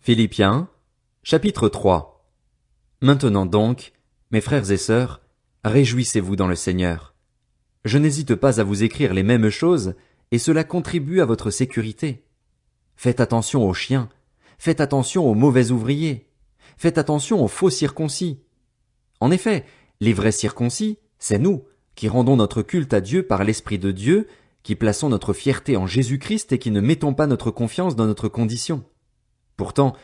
Philippiens, chapitre 3. Maintenant donc, mes frères et sœurs, réjouissez-vous dans le Seigneur. Je n'hésite pas à vous écrire les mêmes choses, et cela contribue à votre sécurité. Faites attention aux chiens, faites attention aux mauvais ouvriers, faites attention aux faux circoncis. En effet, les vrais circoncis, c'est nous, qui rendons notre culte à Dieu par l'Esprit de Dieu, qui plaçons notre fierté en Jésus-Christ et qui ne mettons pas notre confiance dans notre condition. Pourtant,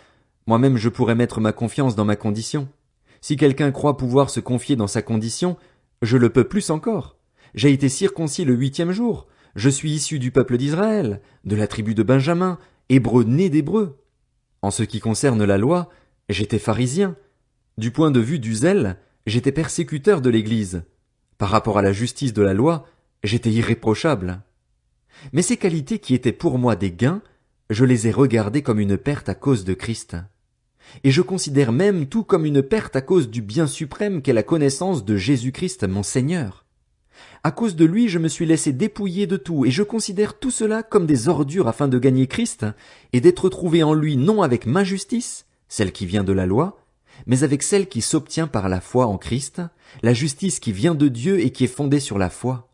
moi-même je pourrais mettre ma confiance dans ma condition. Si quelqu'un croit pouvoir se confier dans sa condition, je le peux plus encore. J'ai été circoncis le 8e jour. Je suis issu du peuple d'Israël, de la tribu de Benjamin, hébreu né d'hébreu. En ce qui concerne la loi, j'étais pharisien. Du point de vue du zèle, j'étais persécuteur de l'Église. Par rapport à la justice de la loi, j'étais irréprochable. Mais ces qualités qui étaient pour moi des gains, je les ai regardées comme une perte à cause de Christ. Et je considère même tout comme une perte à cause du bien suprême qu'est la connaissance de Jésus-Christ mon Seigneur. À cause de lui, je me suis laissé dépouiller de tout, et je considère tout cela comme des ordures afin de gagner Christ, et d'être trouvé en lui non avec ma justice, celle qui vient de la loi, mais avec celle qui s'obtient par la foi en Christ, la justice qui vient de Dieu et qui est fondée sur la foi.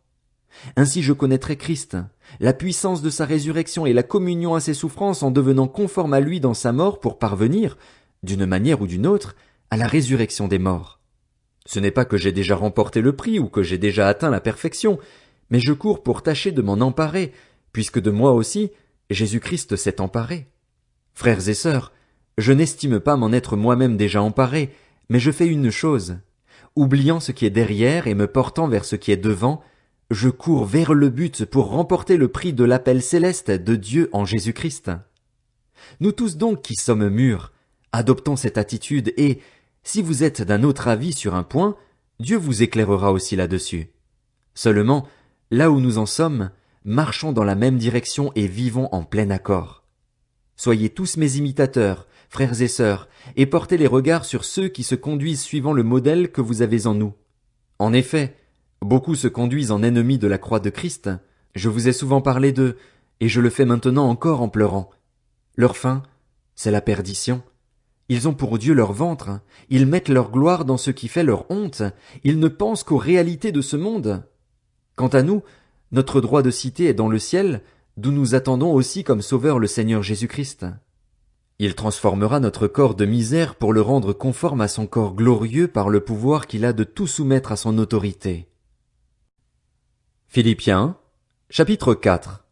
Ainsi je connaîtrai Christ, la puissance de sa résurrection et la communion à ses souffrances en devenant conforme à lui dans sa mort pour parvenir, d'une manière ou d'une autre, à la résurrection des morts. Ce n'est pas que j'ai déjà remporté le prix ou que j'ai déjà atteint la perfection, mais je cours pour tâcher de m'en emparer, puisque de moi aussi, Jésus-Christ s'est emparé. Frères et sœurs, je n'estime pas m'en être moi-même déjà emparé, mais je fais une chose. Oubliant ce qui est derrière et me portant vers ce qui est devant, je cours vers le but pour remporter le prix de l'appel céleste de Dieu en Jésus-Christ. Nous tous donc qui sommes mûrs, adoptons cette attitude et, si vous êtes d'un autre avis sur un point, Dieu vous éclairera aussi là-dessus. Seulement, là où nous en sommes, marchons dans la même direction et vivons en plein accord. Soyez tous mes imitateurs, frères et sœurs, et portez les regards sur ceux qui se conduisent suivant le modèle que vous avez en nous. En effet, beaucoup se conduisent en ennemis de la croix de Christ. Je vous ai souvent parlé d'eux, et je le fais maintenant encore en pleurant. Leur fin, c'est la perdition. Ils ont pour Dieu leur ventre, ils mettent leur gloire dans ce qui fait leur honte, ils ne pensent qu'aux réalités de ce monde. Quant à nous, notre droit de cité est dans le ciel, d'où nous attendons aussi comme sauveur le Seigneur Jésus-Christ. Il transformera notre corps de misère pour le rendre conforme à son corps glorieux par le pouvoir qu'il a de tout soumettre à son autorité. Philippiens, chapitre 4.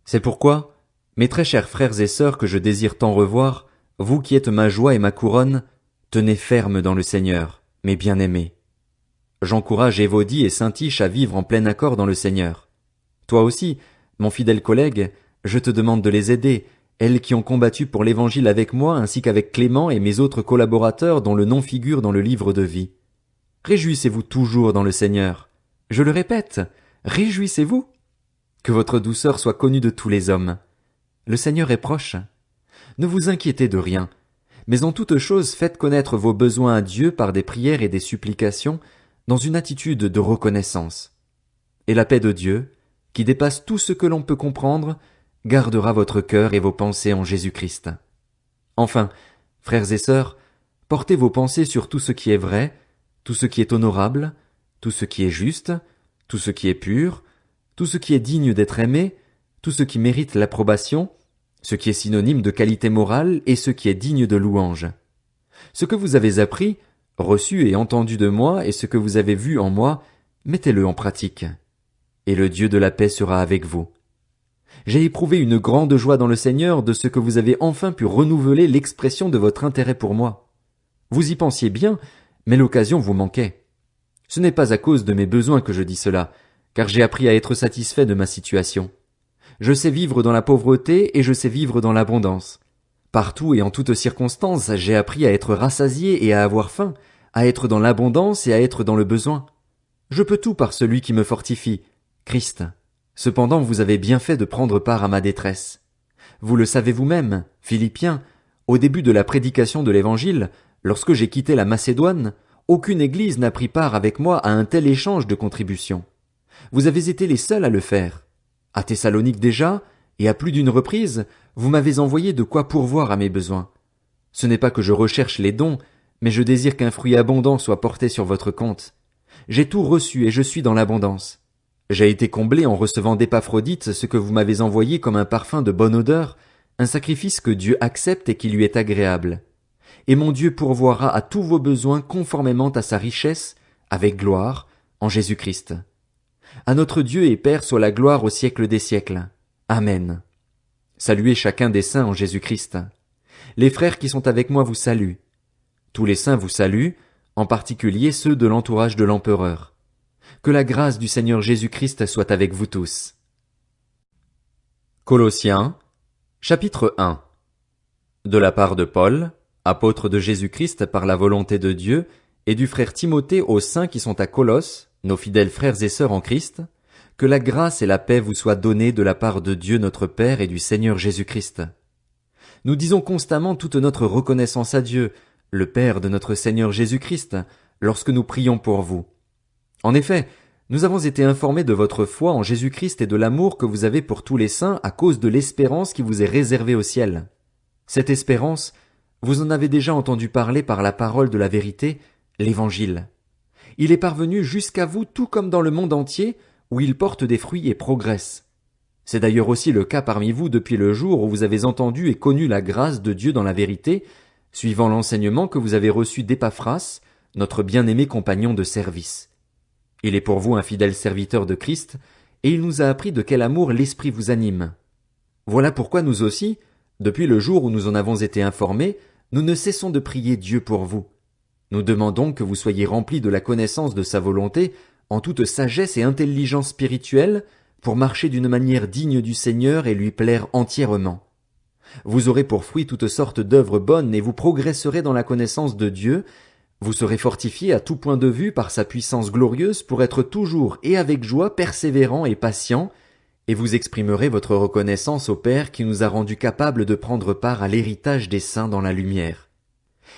C'est pourquoi, mes très chers frères et sœurs que je désire tant revoir, vous qui êtes ma joie et ma couronne, tenez ferme dans le Seigneur, mes bien-aimés. J'encourage Évodie et Syntyche à vivre en plein accord dans le Seigneur. Toi aussi, mon fidèle collègue, je te demande de les aider, elles qui ont combattu pour l'Évangile avec moi ainsi qu'avec Clément et mes autres collaborateurs dont le nom figure dans le livre de vie. Réjouissez-vous toujours dans le Seigneur. Je le répète, réjouissez-vous. Que votre douceur soit connue de tous les hommes. Le Seigneur est proche. Ne vous inquiétez de rien, mais en toute chose faites connaître vos besoins à Dieu par des prières et des supplications, dans une attitude de reconnaissance. Et la paix de Dieu, qui dépasse tout ce que l'on peut comprendre, gardera votre cœur et vos pensées en Jésus-Christ. Enfin, frères et sœurs, portez vos pensées sur tout ce qui est vrai, tout ce qui est honorable, tout ce qui est juste, tout ce qui est pur, tout ce qui est digne d'être aimé, tout ce qui mérite l'approbation, ce qui est synonyme de qualité morale et ce qui est digne de louange. Ce que vous avez appris, reçu et entendu de moi et ce que vous avez vu en moi, mettez-le en pratique. Et le Dieu de la paix sera avec vous. J'ai éprouvé une grande joie dans le Seigneur de ce que vous avez enfin pu renouveler l'expression de votre intérêt pour moi. Vous y pensiez bien, mais l'occasion vous manquait. Ce n'est pas à cause de mes besoins que je dis cela, car j'ai appris à être satisfait de ma situation. Je sais vivre dans la pauvreté et je sais vivre dans l'abondance. Partout et en toutes circonstances, j'ai appris à être rassasié et à avoir faim, à être dans l'abondance et à être dans le besoin. Je peux tout par celui qui me fortifie, Christ. Cependant, vous avez bien fait de prendre part à ma détresse. Vous le savez vous-même, Philippiens, au début de la prédication de l'Évangile, lorsque j'ai quitté la Macédoine, aucune église n'a pris part avec moi à un tel échange de contributions. Vous avez été les seuls à le faire. À Thessalonique déjà, et à plus d'une reprise, vous m'avez envoyé de quoi pourvoir à mes besoins. Ce n'est pas que je recherche les dons, mais je désire qu'un fruit abondant soit porté sur votre compte. J'ai tout reçu et je suis dans l'abondance. J'ai été comblé en recevant d'Épaphrodite ce que vous m'avez envoyé comme un parfum de bonne odeur, un sacrifice que Dieu accepte et qui lui est agréable. Et mon Dieu pourvoira à tous vos besoins conformément à sa richesse, avec gloire, en Jésus-Christ. À notre Dieu et Père soit la gloire au siècle des siècles. Amen. Saluez chacun des saints en Jésus-Christ. Les frères qui sont avec moi vous saluent. Tous les saints vous saluent, en particulier ceux de l'entourage de l'empereur. Que la grâce du Seigneur Jésus-Christ soit avec vous tous. Colossiens, chapitre 1. De la part de Paul, apôtre de Jésus-Christ par la volonté de Dieu, et du frère Timothée aux saints qui sont à Colosse, nos fidèles frères et sœurs en Christ, que la grâce et la paix vous soient données de la part de Dieu notre Père et du Seigneur Jésus-Christ. Nous disons constamment toute notre reconnaissance à Dieu, le Père de notre Seigneur Jésus-Christ, lorsque nous prions pour vous. En effet, nous avons été informés de votre foi en Jésus-Christ et de l'amour que vous avez pour tous les saints à cause de l'espérance qui vous est réservée au ciel. Cette espérance, vous en avez déjà entendu parler par la parole de la vérité, l'Évangile. Il est parvenu jusqu'à vous tout comme dans le monde entier, où il porte des fruits et progresse. C'est d'ailleurs aussi le cas parmi vous depuis le jour où vous avez entendu et connu la grâce de Dieu dans la vérité, suivant l'enseignement que vous avez reçu d'Épaphras, notre bien-aimé compagnon de service. Il est pour vous un fidèle serviteur de Christ, et il nous a appris de quel amour l'Esprit vous anime. Voilà pourquoi nous aussi, depuis le jour où nous en avons été informés, nous ne cessons de prier Dieu pour vous. Nous demandons que vous soyez remplis de la connaissance de sa volonté, en toute sagesse et intelligence spirituelle, pour marcher d'une manière digne du Seigneur et lui plaire entièrement. Vous aurez pour fruit toutes sortes d'œuvres bonnes et vous progresserez dans la connaissance de Dieu. Vous serez fortifiés à tout point de vue par sa puissance glorieuse pour être toujours et avec joie persévérants et patients, et vous exprimerez votre reconnaissance au Père qui nous a rendus capables de prendre part à l'héritage des saints dans la lumière.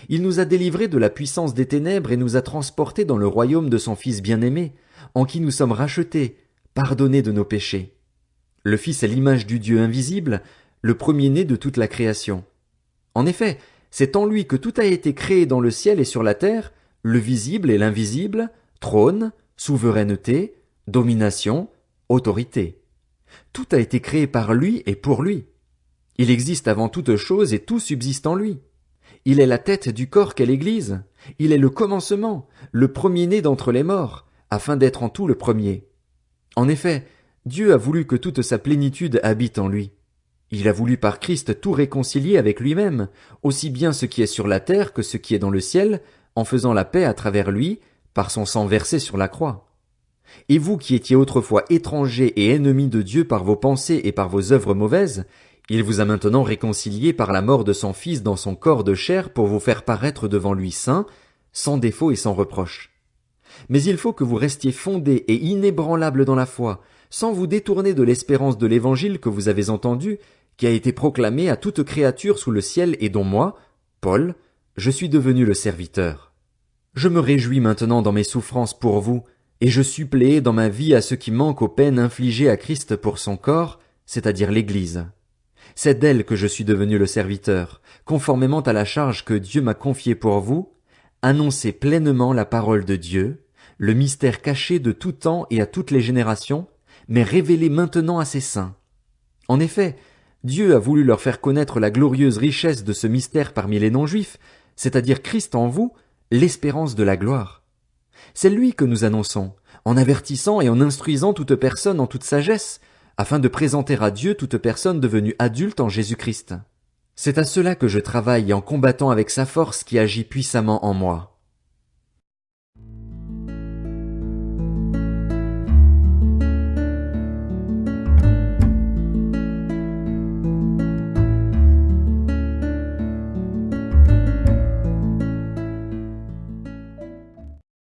Il nous a délivrés de la puissance des ténèbres et nous a transportés dans le royaume de son Fils bien-aimé, en qui nous sommes rachetés, pardonnés de nos péchés. Le Fils est l'image du Dieu invisible, le premier-né de toute la création. En effet, c'est en lui que tout a été créé dans le ciel et sur la terre, le visible et l'invisible, trône, souveraineté, domination, autorité. Tout a été créé par lui et pour lui. Il existe avant toute chose et tout subsiste en lui. Il est la tête du corps qu'est l'Église. Il est le commencement, le premier-né d'entre les morts, afin d'être en tout le premier. En effet, Dieu a voulu que toute sa plénitude habite en lui. Il a voulu par Christ tout réconcilier avec lui-même, aussi bien ce qui est sur la terre que ce qui est dans le ciel, en faisant la paix à travers lui, par son sang versé sur la croix. Et vous qui étiez autrefois étrangers et ennemis de Dieu par vos pensées et par vos œuvres mauvaises, il vous a maintenant réconciliés par la mort de son Fils dans son corps de chair pour vous faire paraître devant lui saint, sans défaut et sans reproche. Mais il faut que vous restiez fondés et inébranlables dans la foi, sans vous détourner de l'espérance de l'Évangile que vous avez entendu, qui a été proclamé à toute créature sous le ciel et dont moi, Paul, je suis devenu le serviteur. Je me réjouis maintenant dans mes souffrances pour vous, et je suppléai dans ma vie à ceux qui manquent aux peines infligées à Christ pour son corps, c'est-à-dire l'Église. C'est d'elle que je suis devenu le serviteur, conformément à la charge que Dieu m'a confiée pour vous, annoncer pleinement la parole de Dieu, le mystère caché de tout temps et à toutes les générations, mais révélé maintenant à ses saints. En effet, Dieu a voulu leur faire connaître la glorieuse richesse de ce mystère parmi les non-juifs, c'est-à-dire Christ en vous, l'espérance de la gloire. C'est lui que nous annonçons, en avertissant et en instruisant toute personne en toute sagesse, afin de présenter à Dieu toute personne devenue adulte en Jésus-Christ. C'est à cela que je travaille en combattant avec sa force qui agit puissamment en moi.